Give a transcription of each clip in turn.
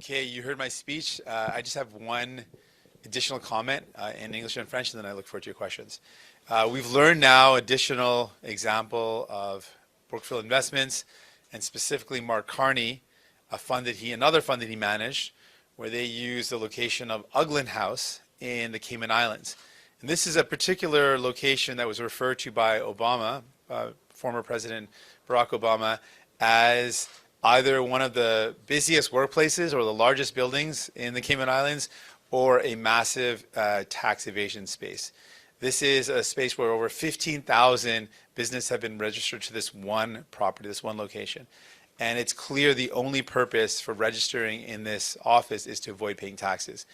Okay, you heard my speech. I just have one additional comment in English and French, and then I look forward to your questions. We've learned now additional example of Brookfield Investments, and specifically Mark Carney, another fund that he managed, where they used the location of Uglan House in the Cayman Islands. And this is a particular location that was referred to by Obama, former President Barack Obama, as either one of the busiest workplaces or the largest buildings in the Cayman Islands, or a massive tax evasion space. This is a space where over 15,000 businesses have been registered to this one property, this one location. And it's clear the only purpose for registering in this office is to avoid paying taxes.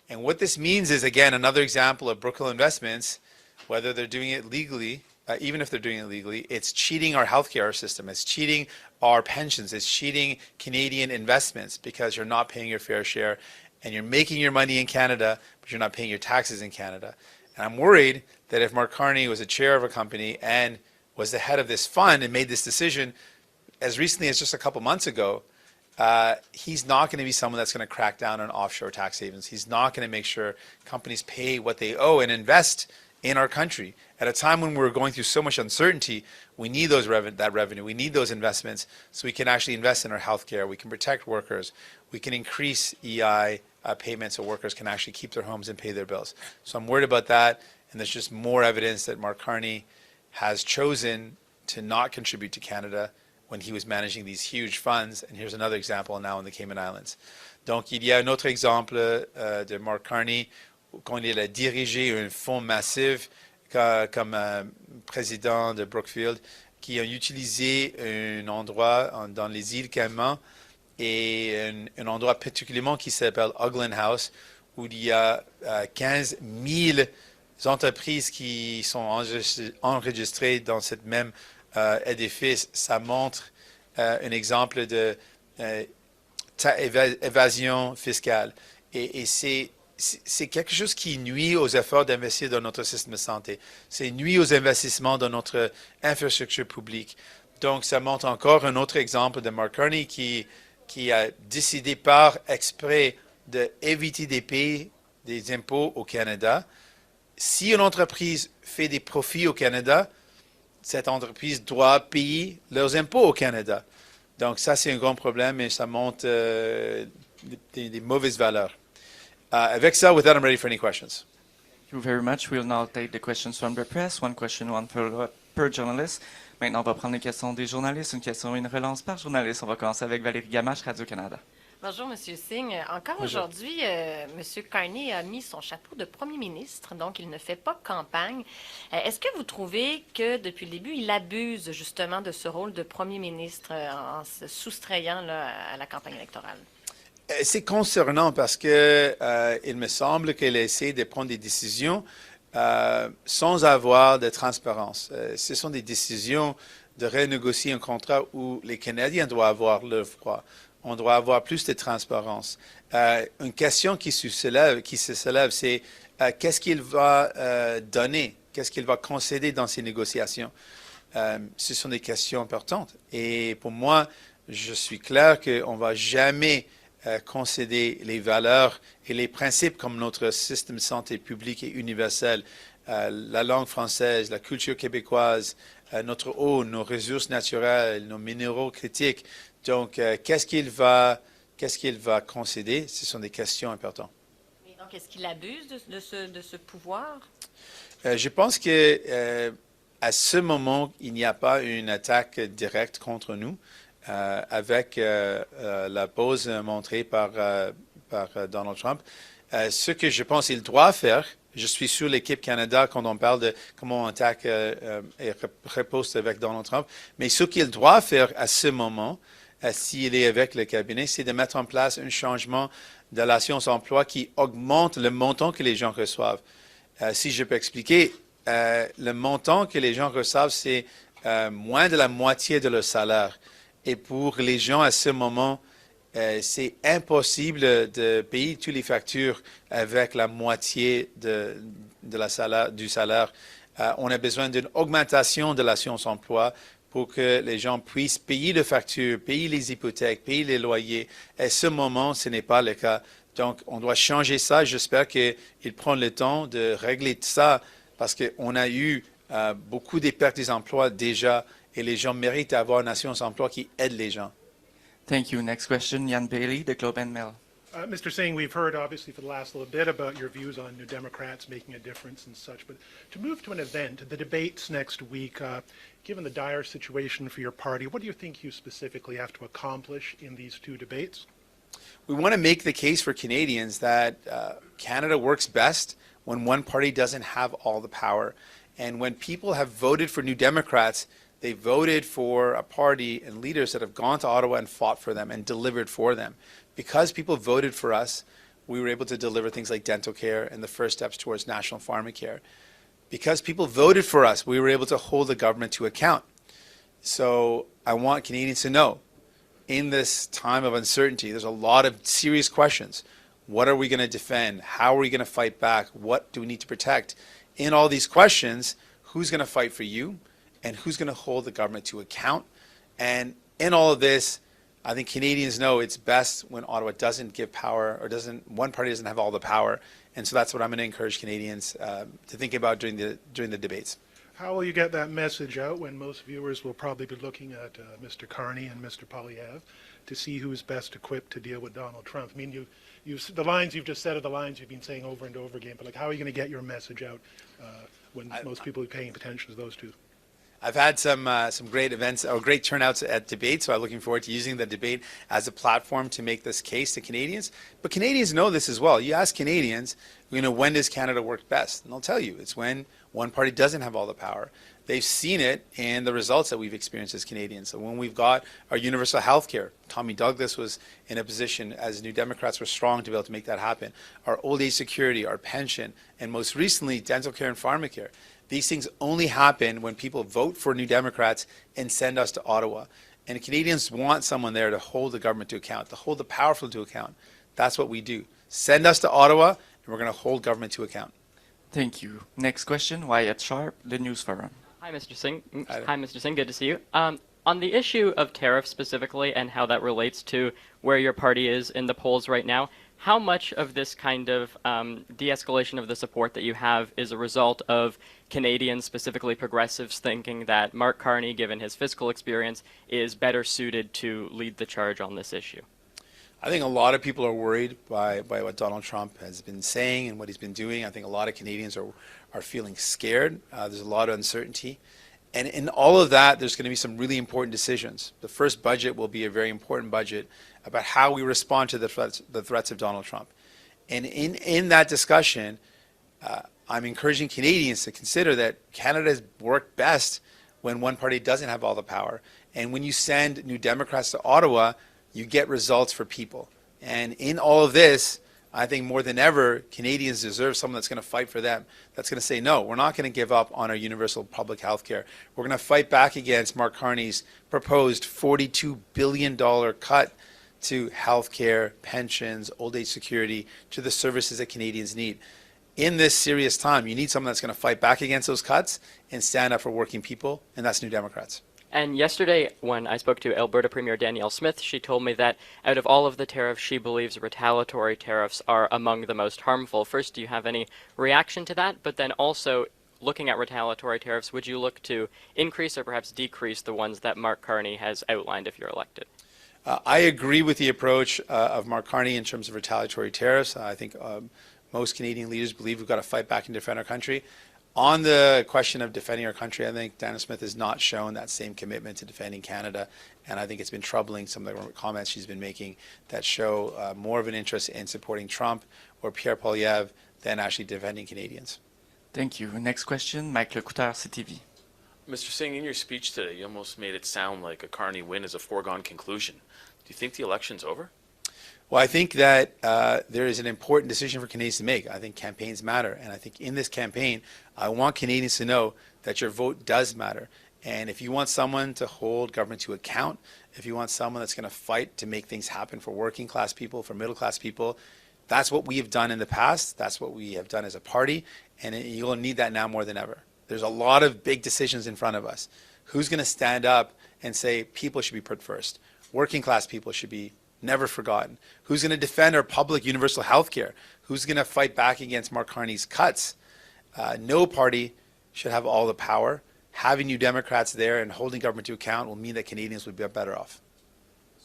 And what this means is, again, another example of Brookfield Investments, whether they're doing it legally, even if they're doing it legally, it's cheating our healthcare system, it's cheating our pensions, it's cheating Canadian investments, because you're not paying your fair share and you're making your money in Canada, but you're not paying your taxes in Canada. And I'm worried that if Mark Carney was a chair of a company and was the head of this fund and made this decision as recently as just a couple months ago, he's not going to be someone that's going to crack down on offshore tax havens. He's not going to make sure companies pay what they owe and invest in our country. At a time when we're going through so much uncertainty, we need that revenue, we need those investments, so we can actually invest in our healthcare, we can protect workers, we can increase EI payments so workers can actually keep their homes and pay their bills. So I'm worried about that, and there's just more evidence that Mark Carney has chosen to not contribute to Canada when he was managing these huge funds. And here's another example now in the Cayman Islands. Donc il y a un autre exemple de Mark Carney quand il a dirigé un fonds massif comme président de Brookfield, qui a utilisé un endroit dans les îles Caïmans et un endroit particulièrement qui s'appelle Uglan House, où il y a 15 000 entreprises qui sont enregistrées dans ce même édifice. Ça montre un exemple de évasion fiscale. Et c'est quelque chose qui nuit aux efforts d'investir dans notre système de santé. C'est nuit aux investissements dans notre infrastructure publique. Donc, ça montre encore un autre exemple de Mark Carney qui a décidé par exprès d'éviter de payer des impôts au Canada. Si une entreprise fait des profits au Canada, cette entreprise doit payer leurs impôts au Canada. Donc, ça, c'est un grand problème et ça montre des mauvaises valeurs. Avec ça, with that, I'm ready for any questions. Thank you very much. We'll now take the questions from the press. One question, one per journalist. Maintenant, on va prendre les questions des journalistes. Une question et une relance par journaliste. On va commencer avec Valérie Gamache, Radio-Canada. Bonjour, M. Singh. Encore aujourd'hui, M. Carney a mis son chapeau de premier ministre, donc il ne fait pas campagne. Est-ce que vous trouvez que depuis le début, il abuse justement de ce rôle de premier ministre en se soustrayant là, à la campagne électorale? C'est concernant parce que il me semble qu'il essaie de prendre des décisions sans avoir de transparence. Ce sont des décisions de renégocier un contrat où les Canadiens doivent avoir leur voix. On doit avoir plus de transparence. Une question qui se soulève, c'est qu'est-ce qu'il va donner, qu'est-ce qu'il va concéder dans ces négociations. Ce sont des questions importantes. Et pour moi, je suis clair qu'on ne va jamais concéder les valeurs et les principes comme notre système de santé publique et universel, la langue française, la culture québécoise, notre eau, nos ressources naturelles, nos minéraux critiques. Donc, qu'est-ce qu'il va concéder? Ce sont des questions importantes. Et donc, est-ce qu'il abuse de ce pouvoir? Je pense que à ce moment, il n'y a pas une attaque directe contre nous. Avec la pause montrée par Donald Trump. Ce que je pense qu'il doit faire, je suis sur l'équipe Canada quand on parle de comment on attaque et riposte avec Donald Trump, mais ce qu'il doit faire à ce moment, s'il est avec le cabinet, c'est de mettre en place un changement de l'assurance emploi qui augmente le montant que les gens reçoivent. Si je peux expliquer, le montant que les gens reçoivent, c'est moins de la moitié de leur salaire. Et pour les gens à ce moment, c'est impossible de payer toutes les factures avec la moitié du salaire. On a besoin d'une augmentation de l'assurance emploi pour que les gens puissent payer les factures, payer les hypothèques, payer les loyers. Et ce moment, ce n'est pas le cas. Donc, on doit changer ça. J'espère qu'ils prennent le temps de régler ça parce qu'on a eu beaucoup de pertes des emplois déjà et les gens méritent d'avoir une assurance emploi qui aide les gens. Thank you. Next question, Ian Bailey, the Globe and Mail. Mr. Singh, we've heard obviously for the last little bit about your views on New Democrats making a difference and such, but to move to an event, the debates next week, given the dire situation for your party, what do you think you specifically have to accomplish in these two debates? We want to make the case for Canadians that Canada works best when one party doesn't have all the power. And when people have voted for New Democrats, they voted for a party and leaders that have gone to Ottawa and fought for them and delivered for them. Because people voted for us, we were able to deliver things like dental care and the first steps towards national pharmacare. Because people voted for us, we were able to hold the government to account. So I want Canadians to know, in this time of uncertainty, there's a lot of serious questions. What are we going to defend? How are we going to fight back? What do we need to protect? In all these questions, who's going to fight for you? And who's going to hold the government to account? And in all of this, I think Canadians know it's best when Ottawa doesn't give power or one party doesn't have all the power. And so that's what I'm going to encourage Canadians to think about during the debates. How will you get that message out when most viewers will probably be looking at Mr. Carney and Mr. Poilievre to see who's best equipped to deal with Donald Trump? I mean, the lines you've just said are the lines you've been saying over and over again, but like, how are you going to get your message out when most people are paying attention to those two? I've had some great events or great turnouts at debates, so I'm looking forward to using the debate as a platform to make this case to Canadians. But Canadians know this as well. You ask Canadians, when does Canada work best? And they'll tell you it's when one party doesn't have all the power. They've seen it in the results that we've experienced as Canadians. So when we've got our universal health care, Tommy Douglas was in a position, as New Democrats were strong to be able to make that happen. Our old age security, our pension, and most recently, dental care and pharmacare. These things only happen when people vote for New Democrats and send us to Ottawa. And Canadians want someone there to hold the government to account, to hold the powerful to account. That's what we do. Send us to Ottawa, and we're going to hold government to account. Thank you. Next question, Wyatt Sharp, the News Forum. Hi, Mr. Singh. Hi, Mr. Singh. Good to see you. On the issue of tariffs specifically and how that relates to where your party is in the polls right now, how much of this kind of de-escalation of the support that you have is a result of Canadians, specifically progressives, thinking that Mark Carney, given his fiscal experience, is better suited to lead the charge on this issue? I think a lot of people are worried by what Donald Trump has been saying and what he's been doing. I think a lot of Canadians are feeling scared. There's a lot of uncertainty. And in all of that, there's going to be some really important decisions. The first budget will be a very important budget about how we respond to the threats of Donald Trump. And in that discussion, I'm encouraging Canadians to consider that Canada has worked best when one party doesn't have all the power. And when you send New Democrats to Ottawa, you get results for people. And in all of this, I think more than ever, Canadians deserve someone that's going to fight for them, that's going to say, no, we're not going to give up on our universal public health care. We're going to fight back against Mark Carney's proposed $42 billion cut to health care, pensions, old age security, to the services that Canadians need. In this serious time, you need someone that's going to fight back against those cuts and stand up for working people, and that's New Democrats. And yesterday, when I spoke to Alberta Premier Danielle Smith, she told me that out of all of the tariffs, she believes retaliatory tariffs are among the most harmful. First, do you have any reaction to that? But then also, looking at retaliatory tariffs, would you look to increase or perhaps decrease the ones that Mark Carney has outlined if you're elected? I agree with the approach of Mark Carney in terms of retaliatory tariffs. I think most Canadian leaders believe we've got to fight back and defend our country. On the question of defending our country, I think Danielle Smith has not shown that same commitment to defending Canada, and I think it's been troubling some of the comments she's been making that show more of an interest in supporting Trump or Pierre Poilievre than actually defending Canadians. Thank you. Next question, Mike Lecouteur, CTV. Mr. Singh, in your speech today, you almost made it sound like a Carney win is a foregone conclusion. Do you think the election's over? Well, I think that there is an important decision for Canadians to make. I think campaigns matter. And I think in this campaign, I want Canadians to know that your vote does matter. And if you want someone to hold government to account, if you want someone that's going to fight to make things happen for working class people, for middle class people, that's what we have done in the past. That's what we have done as a party. And you'll need that now more than ever. There's a lot of big decisions in front of us. Who's going to stand up and say people should be put first? Working class people should be never forgotten. Who's going to defend our public universal health care? Who's going to fight back against Mark Carney's cuts? No party should have all the power. Having New Democrats there and holding government to account will mean that Canadians would be better off.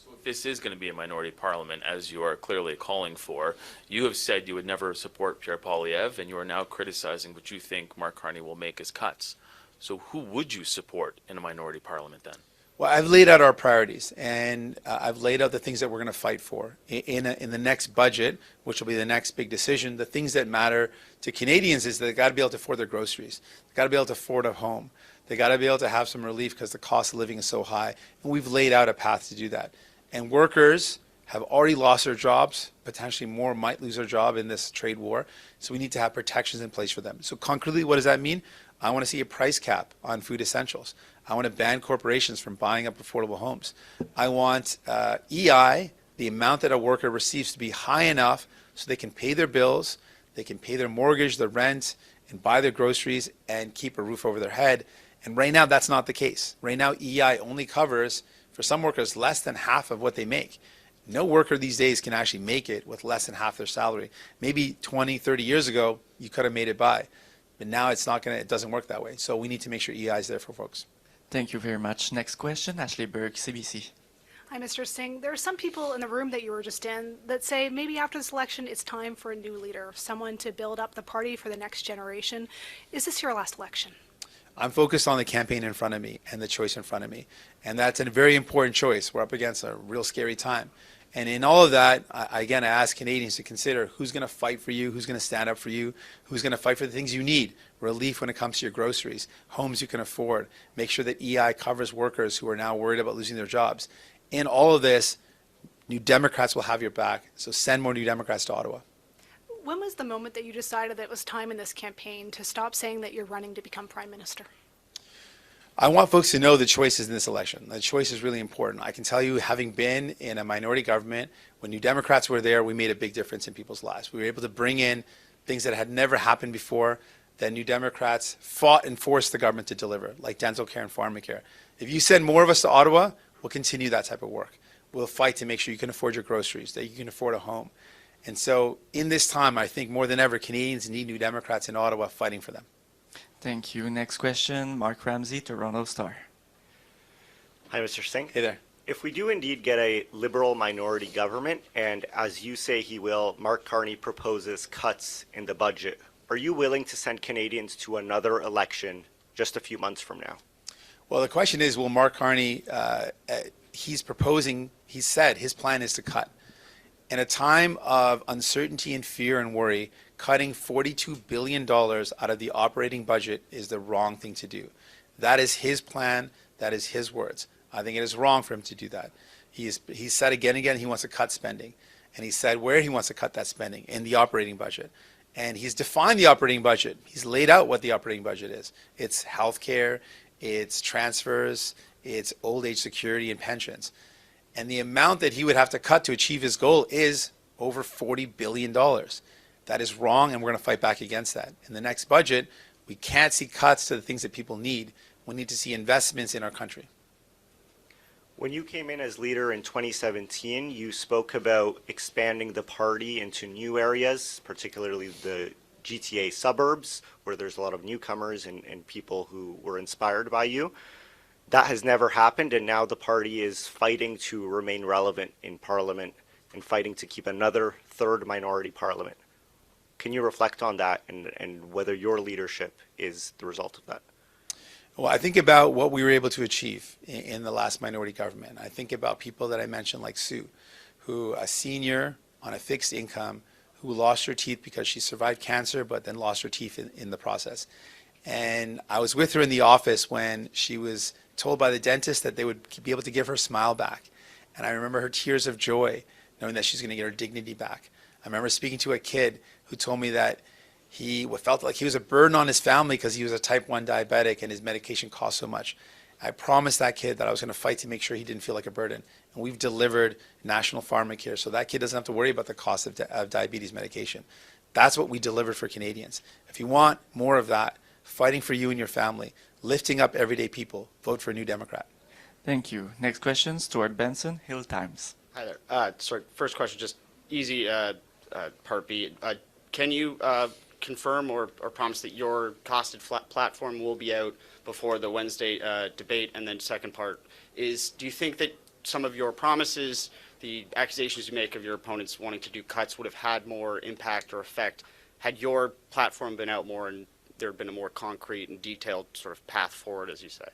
So if this is going to be a minority parliament, as you are clearly calling for, you have said you would never support Pierre Poilievre, and you are now criticizing what you think Mark Carney will make as cuts. So who would you support in a minority parliament then? Well, I've laid out our priorities, and I've laid out the things that we're going to fight for in the next budget, which will be the next big decision. The things that matter to Canadians is that they've got to be able to afford their groceries. They've got to be able to afford a home. They've got to be able to have some relief because the cost of living is so high. And we've laid out a path to do that. And workers have already lost their jobs. Potentially more might lose their job in this trade war. So we need to have protections in place for them. So concretely, what does that mean? I want to see a price cap on food essentials. I want to ban corporations from buying up affordable homes. I want EI, the amount that a worker receives, to be high enough so they can pay their bills, they can pay their mortgage, their rent, and buy their groceries and keep a roof over their head. And right now, that's not the case. Right now, EI only covers, for some workers, less than half of what they make. No worker these days can actually make it with less than half their salary. Maybe 20, 30 years ago, you could have made it by. But now it doesn't work that way. So we need to make sure EI is there for folks. Thank you very much. Next question, Ashley Burke, CBC. Hi, Mr. Singh. There are some people in the room that you were just in that say maybe after this election it's time for a new leader, someone to build up the party for the next generation. Is this your last election? I'm focused on the campaign in front of me and the choice in front of me. And that's a very important choice. We're up against a real scary time. And in all of that, I ask Canadians to consider who's going to fight for you, who's going to stand up for you, who's going to fight for the things you need, relief when it comes to your groceries, homes you can afford, make sure that EI covers workers who are now worried about losing their jobs. In all of this, New Democrats will have your back, so send more New Democrats to Ottawa. When was the moment that you decided that it was time in this campaign to stop saying that you're running to become Prime Minister? I want folks to know the choices in this election. The choice is really important. I can tell you, having been in a minority government, when New Democrats were there, we made a big difference in people's lives. We were able to bring in things that had never happened before, that New Democrats fought and forced the government to deliver, like dental care and pharmacare. If you send more of us to Ottawa, we'll continue that type of work. We'll fight to make sure you can afford your groceries, that you can afford a home. And so in this time, I think more than ever, Canadians need New Democrats in Ottawa fighting for them. Thank you. Next question, Mark Ramsey, Toronto Star. Hi, Mr. Singh. Hey there. If we do indeed get a Liberal minority government, and as you say he will, Mark Carney proposes cuts in the budget, are you willing to send Canadians to another election just a few months from now? Well, the question is, will Mark Carney, he said his plan is to cut. In a time of uncertainty and fear and worry, cutting $42 billion out of the operating budget is the wrong thing to do. That is his plan. That is his words. I think it is wrong for him to do that. He said again and again he wants to cut spending. And he said where he wants to cut that spending, in the operating budget. And he's defined the operating budget. He's laid out what the operating budget is. It's healthcare, it's transfers, it's old age security and pensions. And the amount that he would have to cut to achieve his goal is over $40 billion. That is wrong, and we're going to fight back against that. In the next budget, we can't see cuts to the things that people need. We need to see investments in our country. When you came in as leader in 2017, you spoke about expanding the party into new areas, particularly the GTA suburbs, where there's a lot of newcomers and people who were inspired by you. That has never happened, and now the party is fighting to remain relevant in Parliament and fighting to keep another third minority Parliament. Can you reflect on that and whether your leadership is the result of that? Well, I think about what we were able to achieve in the last minority government. I think about people that I mentioned, like Sue, who a senior on a fixed income, who lost her teeth because she survived cancer, but then lost her teeth in the process. And I was with her in the office when she was told by the dentist that they would be able to give her smile back. And I remember her tears of joy, knowing that she's going to get her dignity back. I remember speaking to a kid who told me that he felt like he was a burden on his family because he was a type 1 diabetic and his medication cost so much. I promised that kid that I was going to fight to make sure he didn't feel like a burden. And we've delivered national pharmacare, so that kid doesn't have to worry about the cost of diabetes medication. That's what we delivered for Canadians. If you want more of that, fighting for you and your family, lifting up everyday people. Vote for a New Democrat. Thank you. Next question, Stuart Benson, Hill Times. Hi there. Sorry, first question, just easy, part B. Can you confirm or promise that your costed platform will be out before the Wednesday debate? And then second part is, do you think that some of your promises, the accusations you make of your opponents wanting to do cuts, would have had more impact or effect had your platform been out more and there had been a more concrete and detailed sort of path forward, as you say?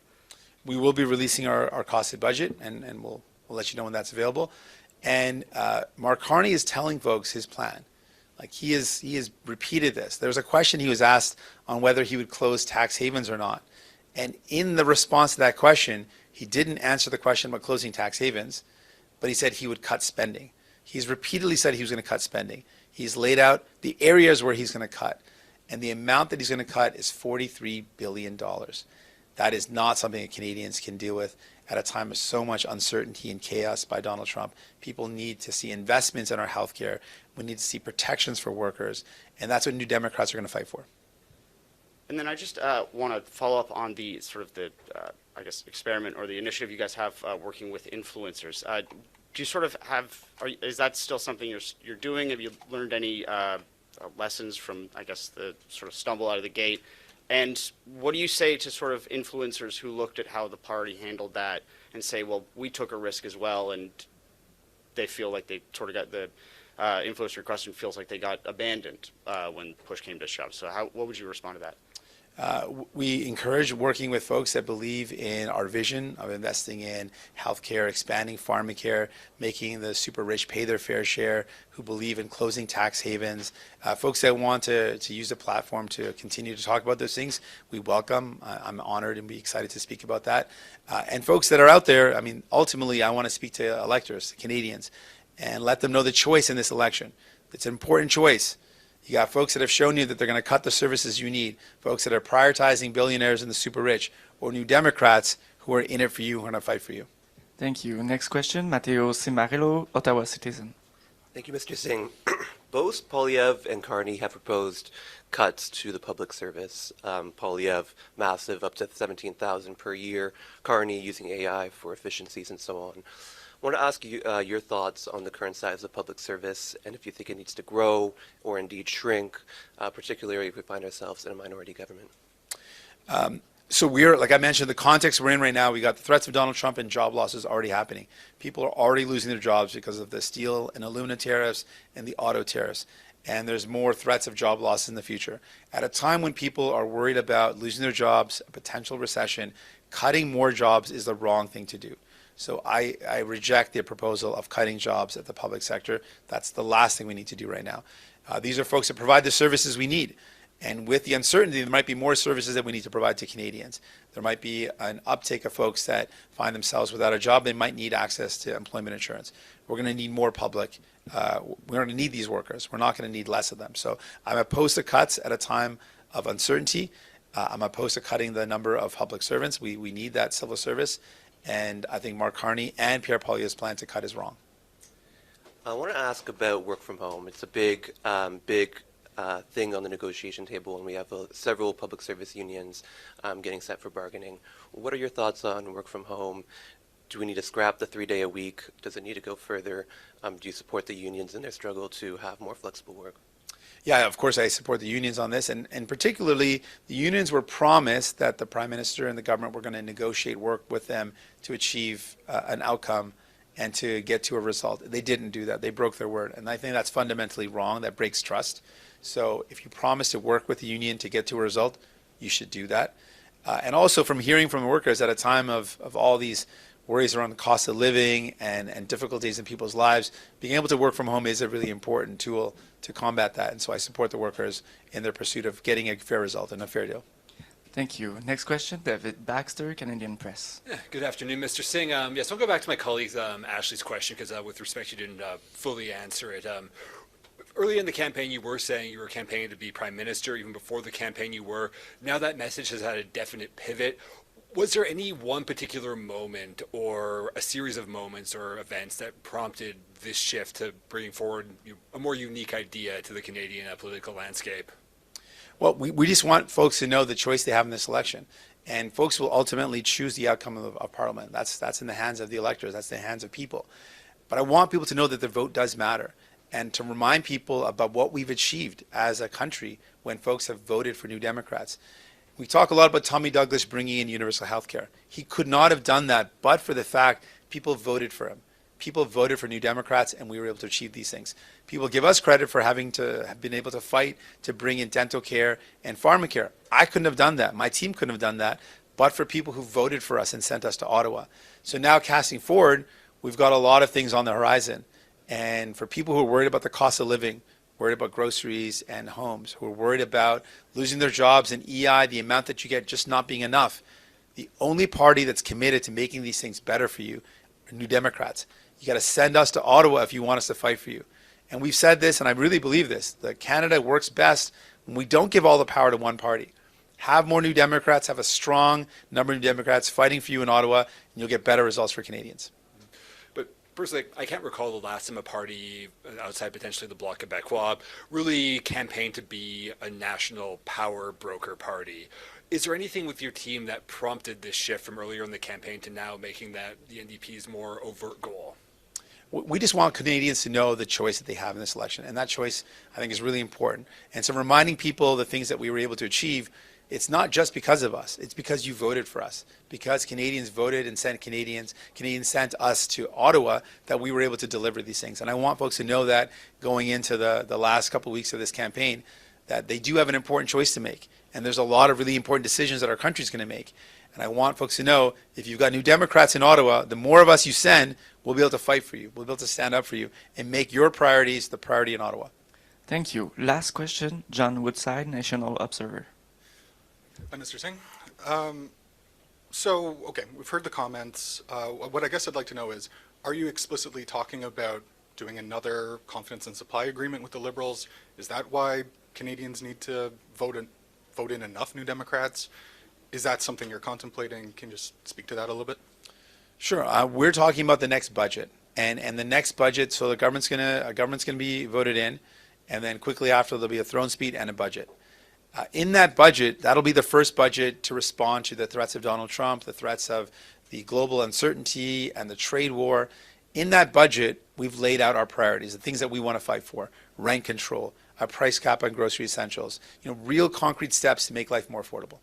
We will be releasing our costed budget, and we'll let you know when that's available. And Mark Carney is telling folks his plan. Like he has repeated this. There was a question he was asked on whether he would close tax havens or not. And in the response to that question, he didn't answer the question about closing tax havens, but he said he would cut spending. He's repeatedly said he was going to cut spending. He's laid out the areas where he's going to cut. And the amount that he's going to cut is $43 billion. That is not something that Canadians can deal with at a time of so much uncertainty and chaos by Donald Trump. People need to see investments in our healthcare. We need to see protections for workers. And that's what New Democrats are going to fight for. And then I just want to follow up on the sort of the, I guess, experiment or the initiative you guys have working with influencers. Do you sort of have, is that still something you're doing? Have you learned any lessons from, I guess, the sort of stumble out of the gate? And what do you say to sort of influencers who looked at how the party handled that and say, well, we took a risk as well, and they feel like they sort of got the influencer question feels like they got abandoned when push came to shove. So what would you respond to that? We encourage working with folks that believe in our vision of investing in healthcare, expanding pharmacare, making the super rich pay their fair share, who believe in closing tax havens, folks that want to use the platform to continue to talk about those things. We welcome. I'm honored and be excited to speak about that. And folks that are out there, I mean, ultimately, I want to speak to electors, Canadians, and let them know the choice in this election. It's an important choice. You got folks that have shown you that they're going to cut the services you need, folks that are prioritizing billionaires and the super rich, or New Democrats who are in it for you, who are going to fight for you. Thank you. Next question, Matteo Cimarillo, Ottawa Citizen. Thank you, Mr. Singh. Both Poilievre and Carney have proposed cuts to the public service. Poilievre, massive, up to $17,000 per year. Carney using AI for efficiencies and so on. I want to ask you your thoughts on the current size of public service and if you think it needs to grow or indeed shrink, particularly if we find ourselves in a minority government. So we're, like I mentioned, the context we're in right now, we got the threats of Donald Trump and job losses already happening. People are already losing their jobs because of the steel and aluminum tariffs and the auto tariffs. And there's more threats of job loss in the future. At a time when people are worried about losing their jobs, a potential recession, cutting more jobs is the wrong thing to do. So I reject the proposal of cutting jobs at the public sector. That's the last thing we need to do right now. These are folks that provide the services we need. And with the uncertainty, there might be more services that we need to provide to Canadians. There might be an uptake of folks that find themselves without a job. They might need access to employment insurance. We're going to need more public. We're going to need these workers. We're not going to need less of them. So I'm opposed to cuts at a time of uncertainty. I'm opposed to cutting the number of public servants. We need that civil service. And I think Mark Carney and Pierre Poilievre's plan to cut is wrong. I want to ask about work from home. It's a big thing on the negotiation table, and we have several public service unions getting set for bargaining. What are your thoughts on work from home? Do we need to scrap the 3-day a week? Does it need to go further? Do you support the unions in their struggle to have more flexible work? Yeah, of course I support the unions on this, and particularly the unions were promised that the Prime Minister and the government were going to negotiate work with them to achieve an outcome and to get to a result. They didn't do that. They broke their word, and I think that's fundamentally wrong. That breaks trust. So if you promise to work with the union to get to a result, you should do that. And also from hearing from the workers at a time of all these worries around the cost of living and difficulties in people's lives, being able to work from home is a really important tool to combat that. And so I support the workers in their pursuit of getting a fair result and a fair deal. Thank you. Next question, David Baxter, Canadian Press. Yeah, good afternoon, Mr. Singh. Yes, I'll go back to my colleague Ashley's question because with respect, you didn't fully answer it. Early in the campaign, you were saying you were campaigning to be Prime Minister. Even before the campaign, you were. Now that message has had a definite pivot. Was there any one particular moment or a series of moments or events that prompted this shift to bringing forward a more unique idea to the Canadian political landscape? Well, we just want folks to know the choice they have in this election. And folks will ultimately choose the outcome of Parliament. That's in the hands of the electors. That's in the hands of people. But I want people to know that their vote does matter, and to remind people about what we've achieved as a country when folks have voted for New Democrats. We talk a lot about Tommy Douglas bringing in universal health care. He could not have done that but for the fact people voted for him. People voted for New Democrats, and we were able to achieve these things. People give us credit for having to have been able to fight to bring in dental care and pharmacare. I couldn't have done that. My team couldn't have done that, but for people who voted for us and sent us to Ottawa. So now casting forward, we've got a lot of things on the horizon. And for people who are worried about the cost of living, worried about groceries and homes, who are worried about losing their jobs and EI, the amount that you get just not being enough, the only party that's committed to making these things better for you are New Democrats. You got to send us to Ottawa if you want us to fight for you. And we've said this, and I really believe this, that Canada works best when we don't give all the power to one party. Have more New Democrats, have a strong number of New Democrats fighting for you in Ottawa, and you'll get better results for Canadians. But personally, I can't recall the last time a party outside potentially the Bloc Québécois really campaigned to be a national power broker party. Is there anything with your team that prompted this shift from earlier in the campaign to now making that the NDP's more overt goal? We just want Canadians to know the choice that they have in this election, and that choice, I think, is really important. And so reminding people the things that we were able to achieve, it's not just because of us. It's because you voted for us. Because Canadians voted and sent Canadians sent us to Ottawa, that we were able to deliver these things. And I want folks to know that going into the last couple of weeks of this campaign, that they do have an important choice to make. And there's a lot of really important decisions that our country's going to make. And I want folks to know, if you've got New Democrats in Ottawa, the more of us you send, we'll be able to fight for you. We'll be able to stand up for you and make your priorities the priority in Ottawa. Thank you. Last question, John Woodside, National Observer. Hi, Mr. Singh. Okay, we've heard the comments. What I guess I'd like to know is, are you explicitly talking about doing another confidence and supply agreement with the Liberals? Is that why Canadians need to vote in enough New Democrats? Is that something you're contemplating? Can you just speak to that a little bit? Sure. We're talking about the next budget, and the next budget. So the government's gonna be voted in, and then quickly after there'll be a throne speech and a budget. In that budget, that'll be the first budget to respond to the threats of Donald Trump, the threats of the global uncertainty and the trade war. In that budget, we've laid out our priorities, the things that we want to fight for: rent control, a price cap on grocery essentials, real concrete steps to make life more affordable.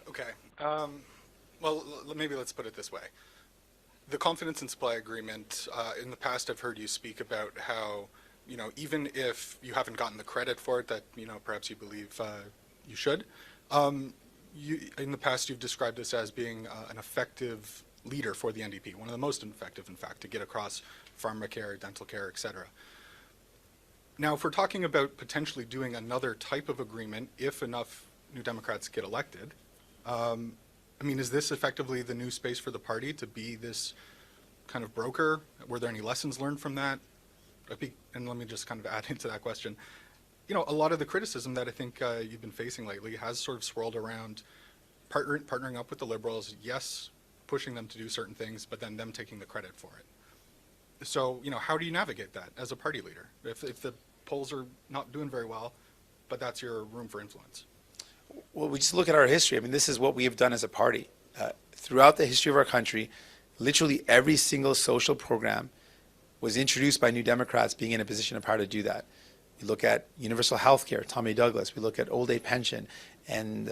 Okay. Well, maybe let's put it this way. The confidence and supply agreement, in the past I've heard you speak about how, even if you haven't gotten the credit for it that, perhaps you believe you should, in the past you've described this as being an effective leader for the NDP, one of the most effective, in fact, to get across pharmacare, dental care, etc. Now, if we're talking about potentially doing another type of agreement, if enough New Democrats get elected, is this effectively the new space for the party to be this kind of broker? Were there any lessons learned from that? And let me just kind of add into that question. A lot of the criticism that I think you've been facing lately has sort of swirled around partnering up with the Liberals, yes, pushing them to do certain things, but then them taking the credit for it. So, how do you navigate that as a party leader? If the polls are not doing very well, but that's your room for influence? Well, we just look at our history. This is what we have done as a party. Throughout the history of our country, literally every single social program was introduced by New Democrats being in a position of power to do that. We look at universal health care, Tommy Douglas. We look at old age pension and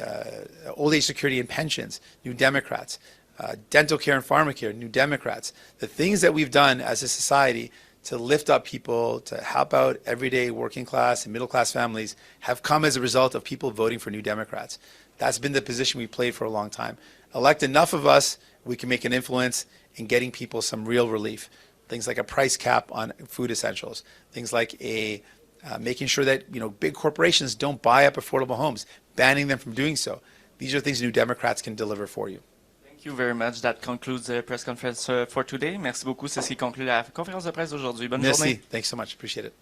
old age security and pensions, New Democrats. Dental care and pharmacare, New Democrats. The things that we've done as a society to lift up people, to help out everyday working class and middle class families have come as a result of people voting for New Democrats. That's been the position we played for a long time. Elect enough of us, we can make an influence in getting people some real relief. Things like a price cap on food essentials. Things like making sure that big corporations don't buy up affordable homes, banning them from doing so. These are things New Democrats can deliver for you. Thank you very much. That concludes the press conference for today. Merci beaucoup. C'est ce qui conclut la conférence de presse d'aujourd'hui. Bonne journée. Merci. Thanks so much. Appreciate it.